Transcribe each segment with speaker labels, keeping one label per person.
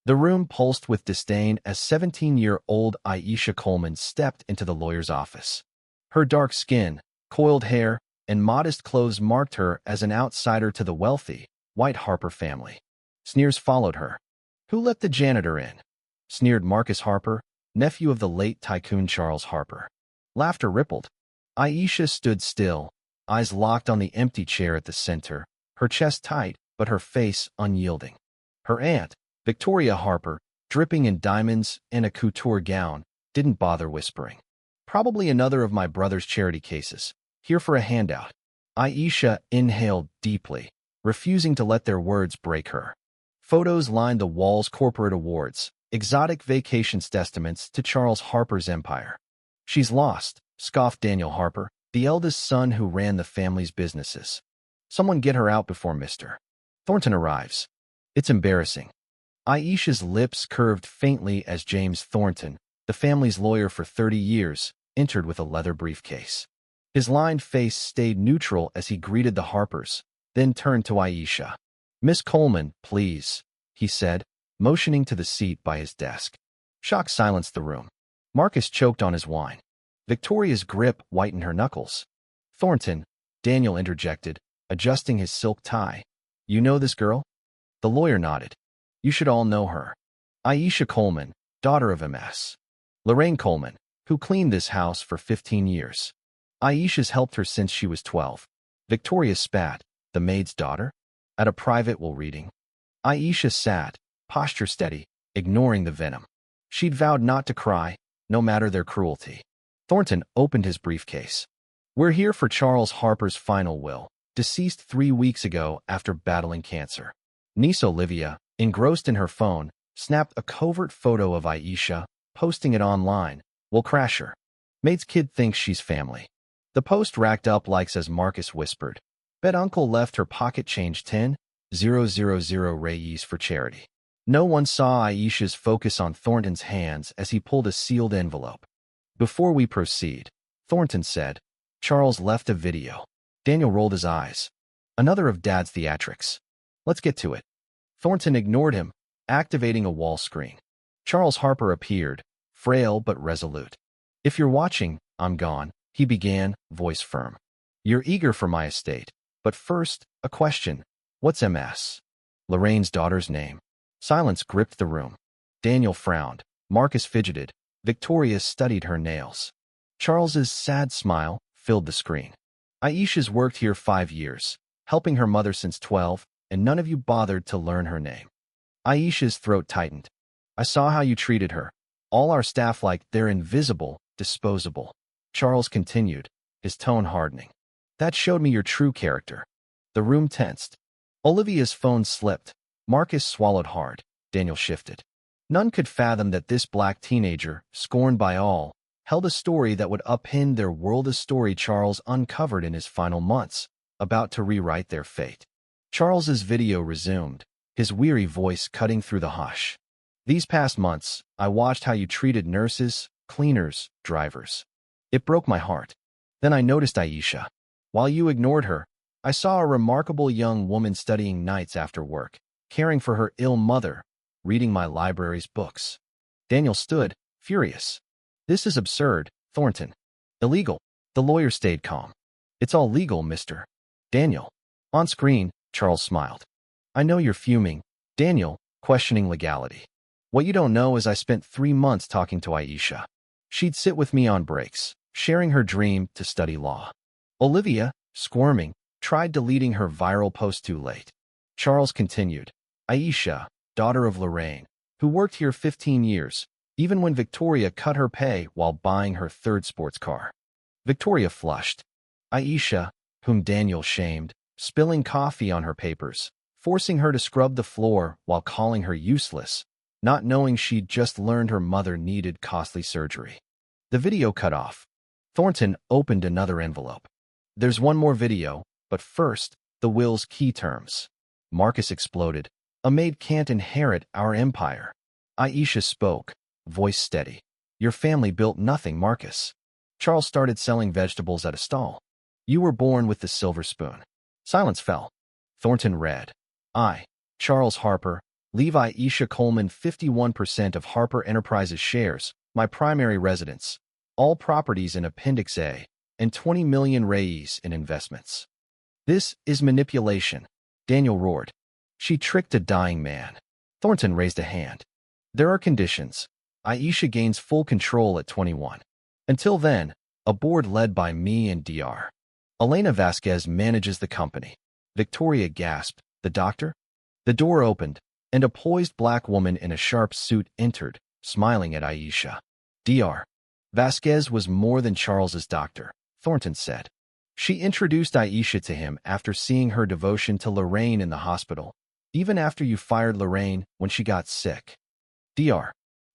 Speaker 1: The room pulsed with disdain as 17-year-old Aisha Coleman stepped into the lawyer's office. Her dark skin, coiled hair, and modest clothes marked her as an outsider to the wealthy, white Harper family. Sneers followed her. "Who let the janitor in?" sneered Marcus Harper, nephew of the late tycoon Charles Harper. Laughter rippled. Aisha stood still, eyes locked on the empty chair at the center, her chest tight but her face unyielding. Her aunt, Victoria Harper, dripping in diamonds and a couture gown, didn't bother whispering. "Probably another of my brother's charity cases. Here for a handout." Aisha inhaled deeply, refusing to let their words break her. Photos lined the walls: corporate awards, exotic vacations, testaments to Charles Harper's empire. "She's lost," scoffed Daniel Harper, the eldest son who ran the family's businesses. "Someone get her out before Mr. Thornton arrives. It's embarrassing." Aisha's lips curved faintly as James Thornton, the family's lawyer for 30 years, entered with a leather briefcase. His lined face stayed neutral as he greeted the Harpers, then turned to Aisha. "Miss Coleman, please," he said, motioning to the seat by his desk. Shock silenced the room. Marcus choked on his wine. Victoria's grip whitened her knuckles. "Thornton," Daniel interjected, adjusting his silk tie. "You know this girl?" The lawyer nodded. "You should all know her. Aisha Coleman, daughter of Ms. Lorraine Coleman, who cleaned this house for 15 years. Aisha's helped her since she was 12. Victoria spat. "The maid's daughter?" At a private will reading. Aisha sat, posture steady, ignoring the venom. She'd vowed not to cry, no matter their cruelty. Thornton opened his briefcase. "We're here for Charles Harper's final will, deceased 3 weeks ago after battling cancer." Niece Olivia, engrossed in her phone, snapped a covert photo of Aisha, posting it online. "We'll crash her. Maid's kid thinks she's family." The post racked up likes as Marcus whispered. "Bet Uncle left her pocket change 10,000 Reyes for charity." No one saw Aisha's focus on Thornton's hands as he pulled a sealed envelope. "Before we proceed," Thornton said, "Charles left a video." Daniel rolled his eyes. "Another of Dad's theatrics. Let's get to it." Thornton ignored him, activating a wall screen. Charles Harper appeared, frail but resolute. "If you're watching, I'm gone," he began, voice firm. "You're eager for my estate. But first, a question. What's Ms. Lorraine's daughter's name?" Silence gripped the room. Daniel frowned. Marcus fidgeted. Victoria studied her nails. Charles's sad smile filled the screen. "Aisha's worked here 5 years, helping her mother since 12, and none of you bothered to learn her name." Aisha's throat tightened. "I saw how you treated her. All our staff like they're invisible, disposable." Charles continued, his tone hardening. "That showed me your true character." The room tensed. Olivia's phone slipped. Marcus swallowed hard. Daniel shifted. None could fathom that this black teenager, scorned by all, held a story that would upend their world, a story Charles uncovered in his final months, about to rewrite their fate. Charles's video resumed, his weary voice cutting through the hush. "These past months, I watched how you treated nurses, cleaners, drivers. It broke my heart. Then I noticed Aisha. While you ignored her, I saw a remarkable young woman studying nights after work, caring for her ill mother, reading my library's books." Daniel stood, furious. "This is absurd, Thornton. Illegal." The lawyer stayed calm. "It's all legal, Mr. Daniel." On screen, Charles smiled. "I know you're fuming." Daniel, questioning legality. "What you don't know is I spent 3 months talking to Aisha. She'd sit with me on breaks, sharing her dream to study law." Olivia, squirming, tried deleting her viral post too late. Charles continued. "Aisha, daughter of Lorraine, who worked here 15 years, even when Victoria cut her pay while buying her 3rd sports car." Victoria flushed. Aisha, whom Daniel shamed, spilling coffee on her papers, forcing her to scrub the floor while calling her useless, not knowing she'd just learned her mother needed costly surgery. The video cut off. Thornton opened another envelope. "There's one more video, but first, the will's key terms." Marcus exploded. "A maid can't inherit our empire." Aisha spoke, voice steady. "Your family built nothing, Marcus. Charles started selling vegetables at a stall. You were born with the silver spoon." Silence fell. Thornton read. "I, Charles Harper, Leave Aisha Coleman 51% of Harper Enterprises shares, my primary residence, all properties in Appendix A, and 20 million reais in investments. This is manipulation, Daniel roared. She tricked a dying man. Thornton raised a hand. There are conditions. Aisha gains full control at 21. Until then, a board led by me and Dr. Elena Vasquez manages the company. Victoria gasped. The doctor? The door opened, and a poised black woman in a sharp suit entered, smiling at Aisha. Dr. Vasquez was more than Charles's doctor, Thornton said. She introduced Aisha to him after seeing her devotion to Lorraine in the hospital, even after you fired Lorraine when she got sick. Dr.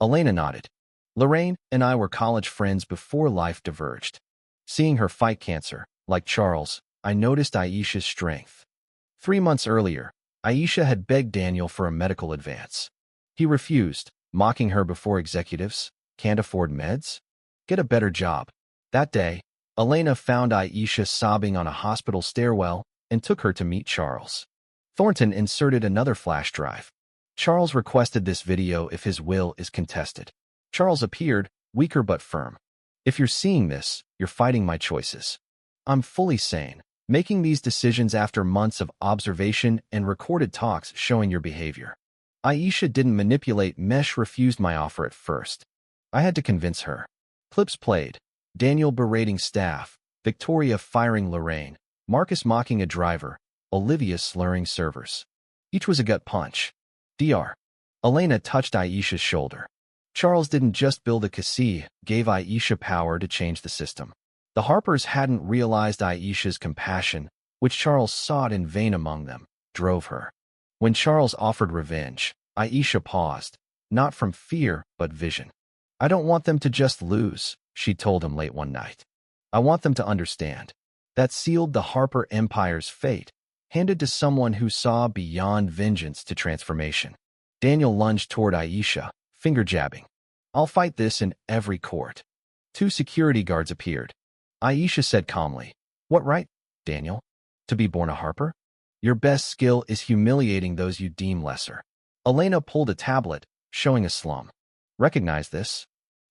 Speaker 1: Elena nodded. Lorraine and I were college friends before life diverged. Seeing her fight cancer, like Charles, I noticed Aisha's strength. 3 months earlier, Aisha had begged Daniel for a medical advance. He refused, mocking her before executives. Can't afford meds? Get a better job. That day, Elena found Aisha sobbing on a hospital stairwell and took her to meet Charles. Thornton inserted another flash drive. Charles requested this video if his will is contested. Charles appeared, weaker but firm. If you're seeing this, you're fighting my choices. I'm fully sane, making these decisions after months of observation and recorded talks showing your behavior. Aisha didn't manipulate. Mesh refused my offer at first. I had to convince her. Clips played. Daniel berating staff, Victoria firing Lorraine, Marcus mocking a driver, Olivia slurring servers. Each was a gut punch. Dr. Elena touched Aisha's shoulder. Charles didn't just build a casino, gave Aisha power to change the system. The Harpers hadn't realized Aisha's compassion, which Charles sought in vain among them, drove her. When Charles offered revenge, Aisha paused, not from fear, but vision. I don't want them to just lose, she told him late one night. I want them to understand. That sealed the Harper Empire's fate, handed to someone who saw beyond vengeance to transformation. Daniel lunged toward Aisha, finger jabbing. I'll fight this in every court. 2 security guards appeared. Aisha said calmly, What right, Daniel? To be born a Harper? Your best skill is humiliating those you deem lesser. Elena pulled a tablet, showing a slum. Recognize this?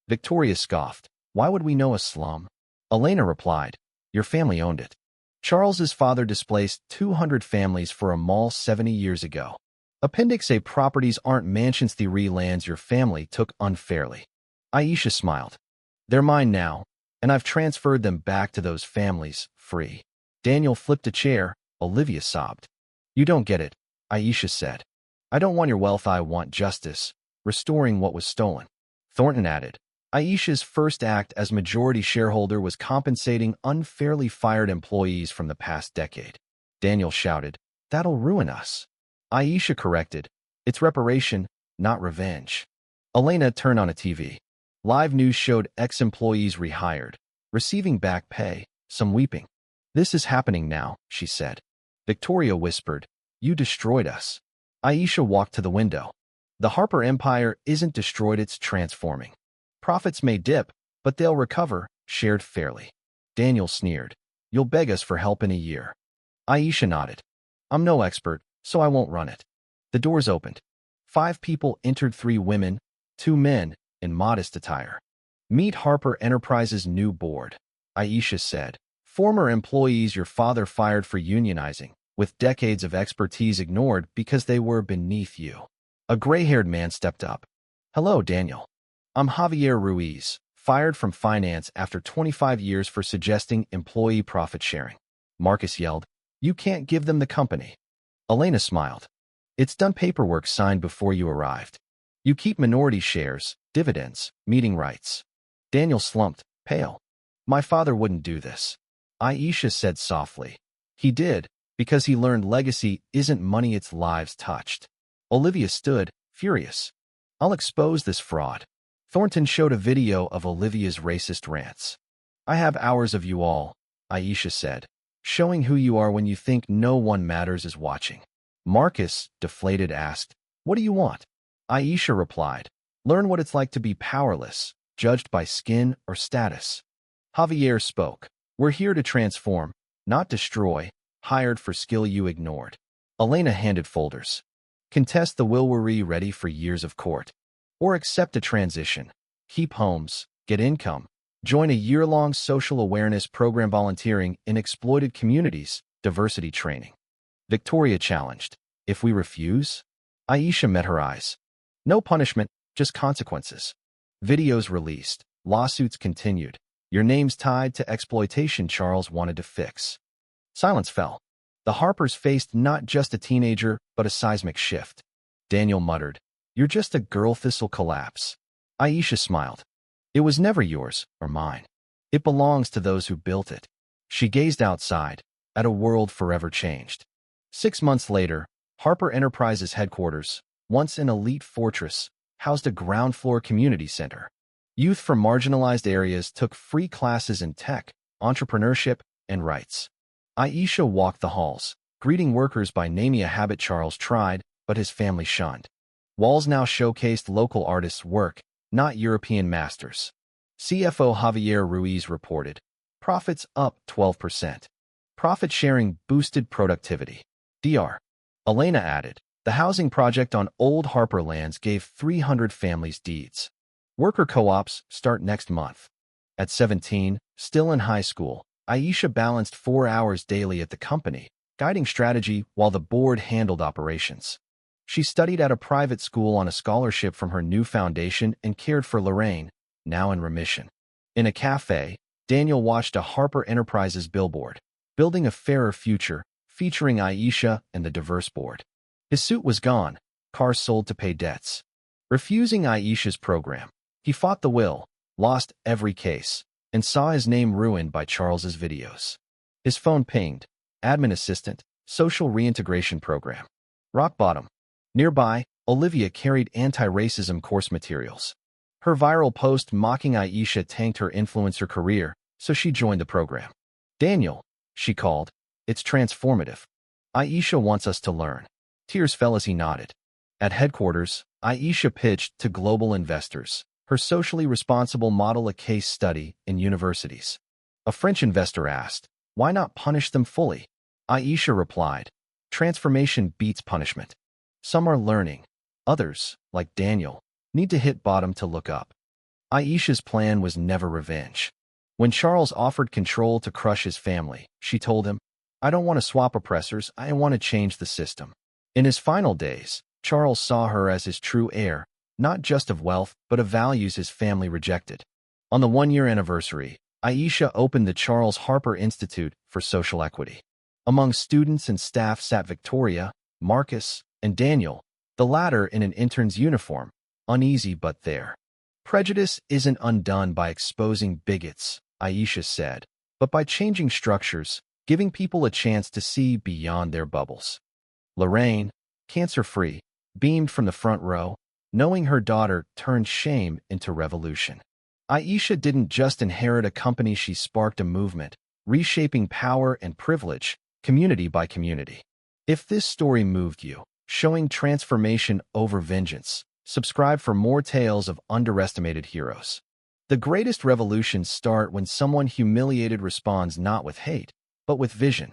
Speaker 1: Victoria scoffed. Why would we know a slum? Elena replied, Your family owned it. Charles's father displaced 200 families for a mall 70 years ago. Appendix A properties aren't mansions. The lands your family took unfairly. Aisha smiled. They're mine now, and I've transferred them back to those families, free. Daniel flipped a chair. Olivia sobbed. You don't get it, Aisha said. I don't want your wealth. I want justice, restoring what was stolen. Thornton added. Aisha's first act as majority shareholder was compensating unfairly fired employees from the past decade. Daniel shouted, That'll ruin us. Aisha corrected, It's reparation, not revenge. Elena turned on a TV. Live news showed ex-employees rehired, receiving back pay, some weeping. This is happening now, she said. Victoria whispered, You destroyed us. Aisha walked to the window. The Harper Empire isn't destroyed, it's transforming. Profits may dip, but they'll recover, shared fairly. Daniel sneered. You'll beg us for help in a year. Aisha nodded. I'm no expert, so I won't run it. The doors opened. 5 people entered, 3 women, 2 men, in modest attire. Meet Harper Enterprises' new board, Aisha said. Former employees your father fired for unionizing, with decades of expertise ignored because they were beneath you. A gray-haired man stepped up. Hello, Daniel. I'm Javier Ruiz, fired from finance after 25 years for suggesting employee profit sharing. Marcus yelled, You can't give them the company. Elena smiled. It's done, paperwork signed before you arrived. You keep minority shares, dividends, meeting rights. Daniel slumped, pale. My father wouldn't do this. Aisha said softly. He did, because he learned legacy isn't money, it's lives touched. Olivia stood, furious. I'll expose this fraud. Thornton showed a video of Olivia's racist rants. I have hours of you all, Aisha said, showing who you are when you think no one matters is watching. Marcus, deflated, asked, What do you want? Aisha replied, Learn what it's like to be powerless, judged by skin or status. Javier spoke. We're here to transform, not destroy, hired for skill you ignored. Elena handed folders. Contest the will worry ready for years of court. Or accept a transition. Keep homes, get income. Join a year-long social awareness program volunteering in exploited communities, diversity training. Victoria challenged. If we refuse? Aisha met her eyes. No punishment, just consequences. Videos released. Lawsuits continued. Your name's tied to exploitation Charles wanted to fix. Silence fell. The Harpers faced not just a teenager, but a seismic shift. Daniel muttered, "You're just a girl this'll collapse." Aisha smiled. "It was never yours or mine. It belongs to those who built it." She gazed outside, at a world forever changed. 6 months later, Harper Enterprises headquarters, once an elite fortress, housed a ground-floor community center. Youth from marginalized areas took free classes in tech, entrepreneurship, and rights. Aisha walked the halls, greeting workers by naming a habit Charles tried, but his family shunned. Walls now showcased local artists' work, not European masters. CFO Javier Ruiz reported, profits up 12%. Profit sharing boosted productivity. Dr. Elena added, the housing project on old Harper lands gave 300 families deeds. Worker co-ops start next month. At 17, still in high school, Aisha balanced 4 hours daily at the company, guiding strategy while the board handled operations. She studied at a private school on a scholarship from her new foundation and cared for Lorraine, now in remission. In a cafe, Daniel watched a Harper Enterprises billboard, Building a Fairer Future, featuring Aisha and the diverse board. His suit was gone, cars sold to pay debts. Refusing Aisha's program, he fought the will, lost every case, and saw his name ruined by Charles's videos. His phone pinged, admin assistant, social reintegration program. Rock bottom. Nearby, Olivia carried anti-racism course materials. Her viral post mocking Aisha tanked her influencer career, so she joined the program. Daniel, she called, it's transformative. Aisha wants us to learn. Tears fell as he nodded. At headquarters, Aisha pitched to global investors, her socially responsible model a case study in universities. A French investor asked, why not punish them fully? Aisha replied, transformation beats punishment. Some are learning. Others, like Daniel, need to hit bottom to look up. Aisha's plan was never revenge. When Charles offered control to crush his family, she told him, I don't want to swap oppressors, I want to change the system. In his final days, Charles saw her as his true heir, not just of wealth, but of values his family rejected. On the 1-year anniversary, Aisha opened the Charles Harper Institute for Social Equity. Among students and staff sat Victoria, Marcus, and Daniel, the latter in an intern's uniform, uneasy but there. Prejudice isn't undone by exposing bigots, Aisha said, but by changing structures, giving people a chance to see beyond their bubbles. Lorraine, cancer-free, beamed from the front row, knowing her daughter turned shame into revolution. Aisha didn't just inherit a company, she sparked a movement, reshaping power and privilege, community by community. If this story moved you, showing transformation over vengeance, subscribe for more tales of underestimated heroes. The greatest revolutions start when someone humiliated responds not with hate, but with vision.